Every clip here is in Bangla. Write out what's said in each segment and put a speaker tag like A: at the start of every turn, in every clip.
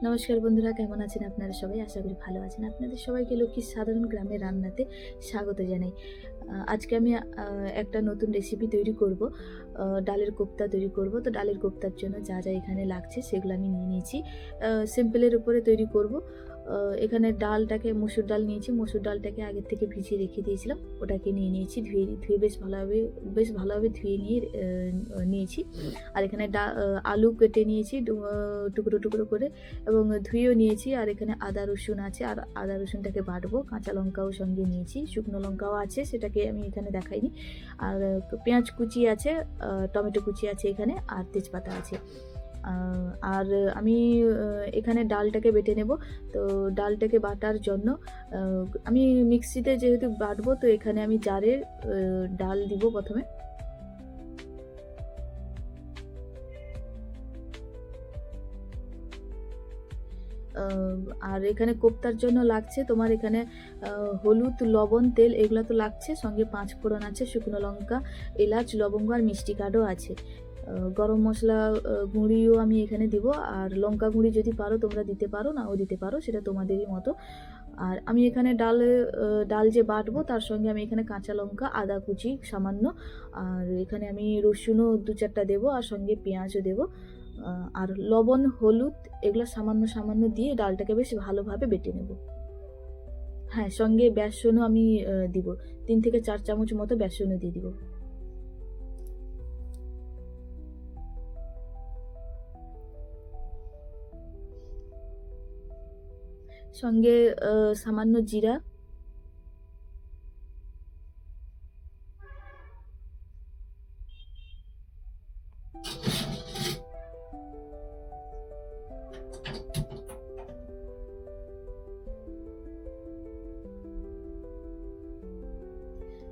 A: নমস্কার বন্ধুরা, কেমন আছেন আপনারা সবাই? আশা করি ভালো আছেন। আপনাদের সবাইকে লক্ষ্মীর সাধারণ গ্রামের রান্নাতে স্বাগত জানাই। আজকে আমি একটা নতুন রেসিপি তৈরি করব। ডালের কোপ্তা তৈরি করব। তো ডালের কোপ্তার জন্য যা যা এখানে লাগছে সেগুলো আমি নিয়ে নিয়েছি। সিম্পলের উপরে তৈরি করব। এখানে ডালটাকে মসুর ডাল নিয়েছি। মসুর ডালটাকে আগের থেকে ভিজিয়ে রেখে দিয়েছিলাম। ওটাকে নিয়ে নিয়েছি। ধুয়ে বেশ ভালোভাবে ধুয়ে নিয়েছি। আর এখানে আলু কেটে নিয়েছি টুকরো টুকরো করে, এবং ধুয়েও নিয়েছি। আর এখানে আদা রসুন আছে, আর আদা রসুনটাকে বাটবো। কাঁচা লঙ্কাও সঙ্গে নিয়েছি, শুকনো লঙ্কাও আছে, সেটাকে আমি এখানে দেখাইনি। আর পেঁয়াজ কুচি আছে, টমেটো কুচি আছে এখানে, আর তেজপাতা আছে। আর আমি এখানে ডালটাকে বেটে নেব। তো ডালটাকে বাটার জন্য আমি মিক্সিতে যেহেতু বাটবো, তো এখানে আমি জারে ডাল দিব প্রথমে। আর এখানে কোপ্তার জন্য লাগছে তোমার এখানে হলুদ, লবণ, তেল, এগুলো তো লাগছে। সঙ্গে 5 ফোড়ন আছে, শুকনো লঙ্কা, এলাচ, লবঙ্গ আর মিষ্টি কাঠও আছে। গরম মশলা গুঁড়িও আমি এখানে দিব। আর লঙ্কা গুঁড়ি যদি পারো তোমরা দিতে পারো, নাও দিতে পারো, সেটা তোমাদেরই মতো। আর আমি এখানে ডাল যে বাটবো তার সঙ্গে আমি এখানে কাঁচা লঙ্কা, আদা কুচি সামান্য, আর এখানে আমি রসুনও 2-4টা দেবো, আর সঙ্গে পেঁয়াজও দেবো। আর লবণ, হলুদ এগুলো সামান্য সামান্য দিয়ে ডালটাকে বেশ ভালোভাবে বেটে নেব। হ্যাঁ, সঙ্গে বেসনও আমি দিব। 3 থেকে 4 চামচ মতো বেসনও দিয়ে দিব। সঙ্গে সামান্য জিরা,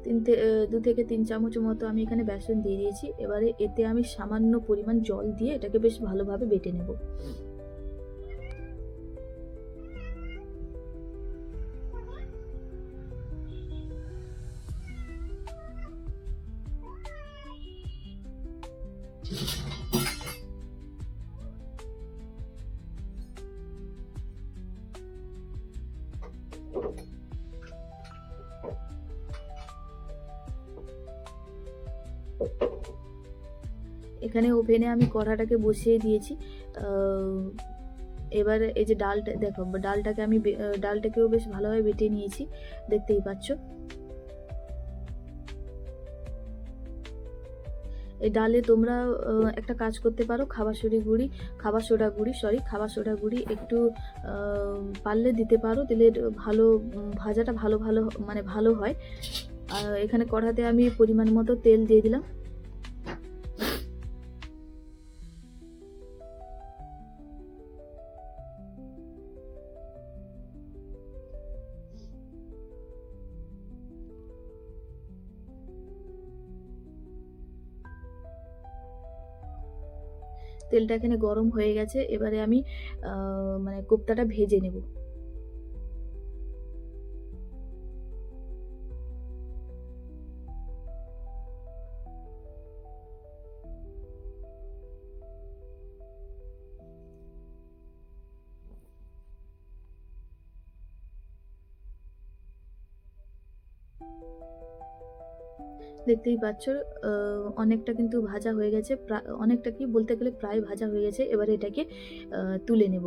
A: তিন 2 থেকে 3 চামচ মতো আমি এখানে বেসন দিয়ে দিয়েছি। এবারে এতে আমি সামান্য পরিমাণ জল দিয়ে এটাকে বেশ ভালোভাবে বেটে নেব। এখানে ওভেনে আমি কড়াটাকে বসিয়ে দিয়েছি। এবার এই যে ডালটা দেখো, ডালটাকেও বেশ ভালোভাবে বেটে নিয়েছি, দেখতেই পাচ্ছ। এই ডালে তোমরা একটা কাজ করতে পারো, খাবার সোডা গুঁড়ি একটু পারলে দিতে পারো, দিলে ভালো ভাজাটা ভালো ভালো মানে ভালো হয়। এখানে কড়াতে আমি পরিমাণ মতো তেল দিয়ে দিলাম। তেলটা এখানে গরম হয়ে গেছে। এবারে আমি মানে কোপ্তাটা ভেজে নেব। দেখতেই পাচ্ছ অনেকটা কিন্তু ভাজা হয়ে গেছে, অনেকটা কি বলতে গেলে প্রায় ভাজা হয়ে গেছে। এবারে এটাকে তুলে নেব।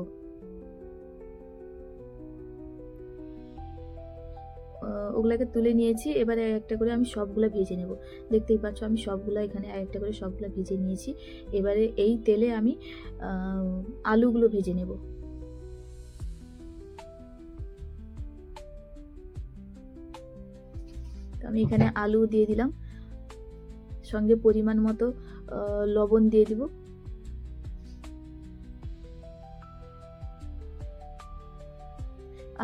A: ওগুলাকে তুলে নিয়েছি। এবারে একটা করে আমি সবগুলা ভেজে নেব। দেখতেই পাচ্ছ আমি সবগুলা এখানে একটা করে সবগুলা ভেজে নিয়েছি। এবারে এই তেলে আমি আলুগুলো ভেজে নেব। তো আমি এখানে আলু দিয়ে দিলাম, সঙ্গে পরিমাণ মতো লবণ দিয়ে দিব।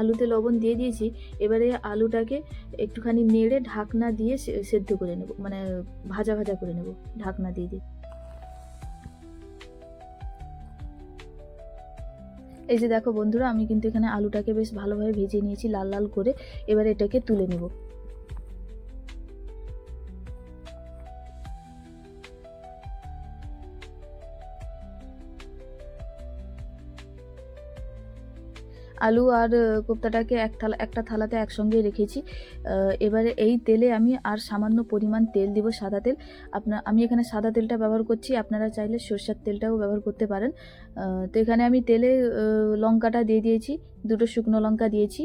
A: আলুতে লবণ দিয়ে দিয়েছি। এবারে আলুটাকে একটুখানি নেড়ে ঢাকনা দিয়ে সেদ্ধ করে নেব, মানে ভাজা ভাজা করে নেব ঢাকনা দিয়ে দিয়ে। এই যে দেখো বন্ধুরা, আমি কিন্তু এখানে আলুটাকে বেশ ভালোভাবে ভেজে নিয়েছি লাল লাল করে। এবারে এটাকে তুলে নেব। আলু আর কোপ্তাটাকে একটা থালাতে একসঙ্গে রেখেছি। এবারে এই তেলে আমি আর সামান্য পরিমাণ তেল দিব, সাদা তেল। আমি এখানে সাদা তেলটা ব্যবহার করছি, আপনারা চাইলে সরষের তেলটাও ব্যবহার করতে পারেন। তো এখানে আমি তেলে লঙ্কাটা দিয়ে দিয়েছি, 2টো শুকনো লঙ্কা দিয়েছি।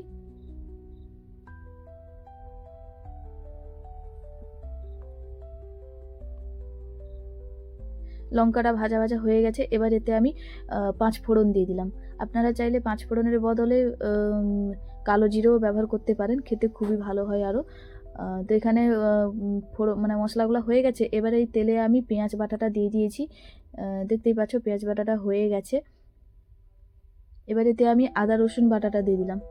A: লঙ্কাটা ভাজা ভাজা হয়ে গেছে। এবার এতে আমি 5 ফোড়ন দিয়ে দিলাম। আপনারা চাইলে 5 ফোড়নের বদলে কালো জিরেও ব্যবহার করতে পারেন, খেতে খুবই ভালো হয় আরও। তো এখানে মানে মশলাগুলো হয়ে গেছে। এবারে এই তেলে আমি পেঁয়াজ বাটাটা দিয়ে দিয়েছি। দেখতেই পাচ্ছ পেঁয়াজ বাটাটা হয়ে গেছে। এবার এতে আমি আদা রসুন বাটাটা দিয়ে দিলাম।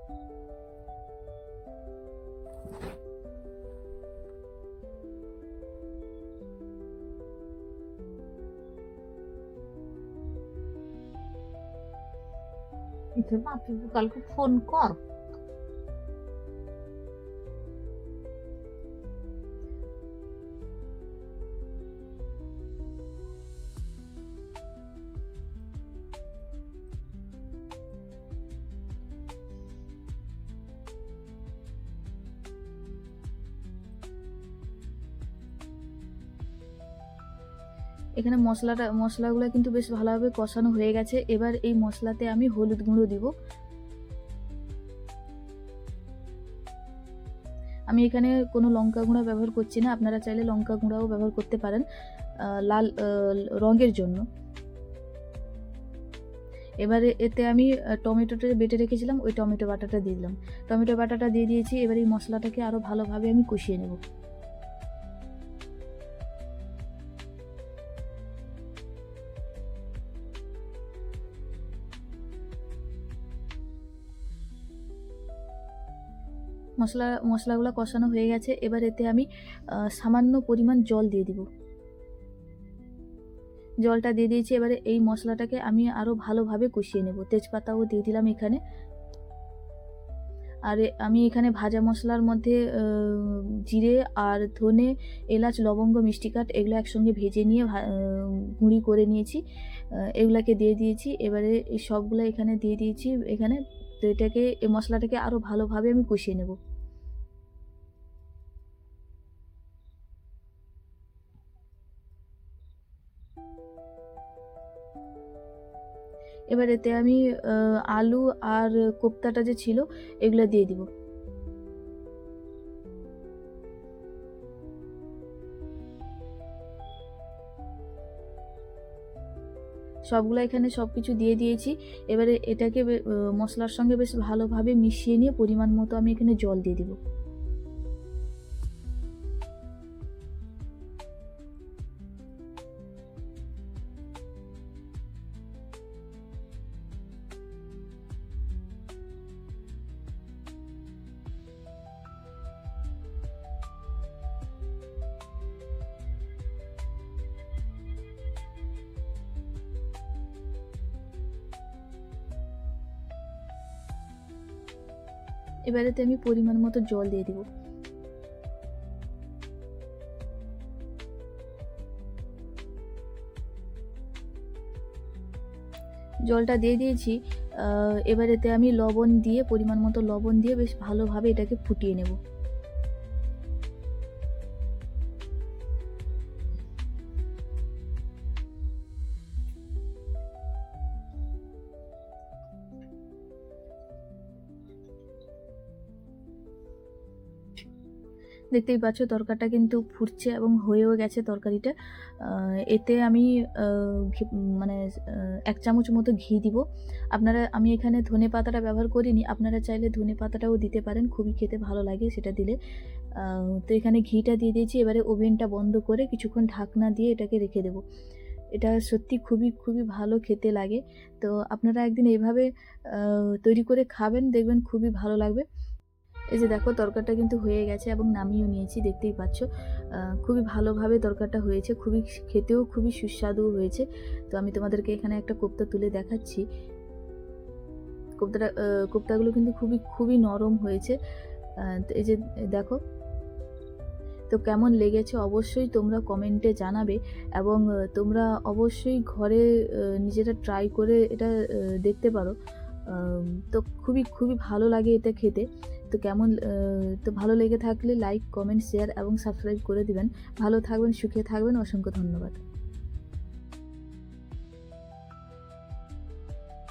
B: কালকে ফোন কর।
A: এখানে মশলাগুলো কিন্তু বেশ ভালোভাবে কষানো হয়ে গেছে। এবার এই মশলাতে আমি হলুদ গুঁড়ো দিব। আমি এখানে কোনো লঙ্কা গুঁড়া ব্যবহার করছি না, আপনারা চাইলে লঙ্কা গুঁড়াও ব্যবহার করতে পারেন লাল রঙের জন্য। এবারে এতে আমি টমেটোটা বেটে রেখেছিলাম, ওই টমেটো বাটাটা দিয়ে দিলাম। টমেটো বাটাটা দিয়ে দিয়েছি। এবার এই মশলাটাকে আরও ভালোভাবে আমি কষিয়ে নেব। মশলাগুলো কষানো হয়ে গেছে। এবার এতে আমি সামান্য পরিমাণ জল দিয়ে দিব। জলটা দিয়ে দিয়েছি। এবারে এই মশলাটাকে আমি আরও ভালোভাবে কষিয়ে নেব। তেজপাতাও দিয়ে দিলাম এখানে। আর আমি এখানে ভাজা মশলার মধ্যে জিরে আর ধনে, এলাচ, লবঙ্গ, মিষ্টি কাঠ এগুলো একসঙ্গে ভেজে নিয়ে গুঁড়ি করে নিয়েছি, এগুলাকে দিয়ে দিয়েছি। এবারে এই সবগুলো এখানে দিয়ে দিয়েছি এখানে। তো এই মশলাটাকে আরও ভালোভাবে আমি কষিয়ে নেব। এবার এতে আমি আলু আর কোপ্তাটা যে ছিল এগুলো দিয়ে দিব। সবগুলো এখানে সব কিছু দিয়ে দিয়েছি। এবারে এটাকে মশলার সঙ্গে বেশ ভালোভাবে মিশিয়ে নিয়ে পরিমাণ মতো আমি এখানে জল দিয়ে দিব। এবারেতে আমি পরিমাণ মতো জল দিয়ে দিব। জলটা দিয়ে দিয়েছি। এবারেতে আমি লবণ দিয়ে পরিমাণ মতো লবণ দিয়ে বেশ ভালোভাবে এটাকে ফুটিয়ে নেব। দেখতেই পাচ্ছ তরকারিটা কিন্তু ফুটছে এবং হয়েও গেছে তরকারিটা। এতে আমি মানে 1 চামচ মতো ঘি দিব। আমি এখানে ধনে পাতাটা ব্যবহার করিনি, আপনারা চাইলে ধনে পাতাটাও দিতে পারেন, খুবই খেতে ভালো লাগে সেটা দিলে। তো এখানে ঘিটা দিয়ে দিয়েছি। এবারে ওভেনটা বন্ধ করে কিছুক্ষণ ঢাকনা দিয়ে এটাকে রেখে দেবো। এটা সত্যি খুবই খুবই ভালো খেতে লাগে। তো আপনারা একদিন এভাবে তৈরি করে খাবেন, দেখবেন খুবই ভালো লাগবে। এই যে দেখো তরকারিটা কিন্তু হয়ে গেছে এবং নামিয়েও নিয়েছি, দেখতেই পাচ্ছ। খুবই ভালোভাবে তরকারিটা হয়েছে, খেতেও খুবই সুস্বাদু হয়েছে। তো আমি তোমাদেরকে এখানে একটা কোপ্তা তুলে দেখাচ্ছি। কোপ্তাগুলো কিন্তু খুবই নরম হয়েছে। এই যে দেখো। তো কেমন লেগেছে অবশ্যই তোমরা কমেন্টে জানাবে এবং তোমরা অবশ্যই ঘরে নিজেরা ট্রাই করে এটা দেখতে পারো। তো খুবই খুবই ভালো লাগে এটা খেতে। তো তো ভালো লেগে থাকলে লাইক, কমেন্ট, শেয়ার এবং সাবস্ক্রাইব করে দিবেন। ভালো থাকবেন, সুখে থাকবেন। অসংখ্য ধন্যবাদ।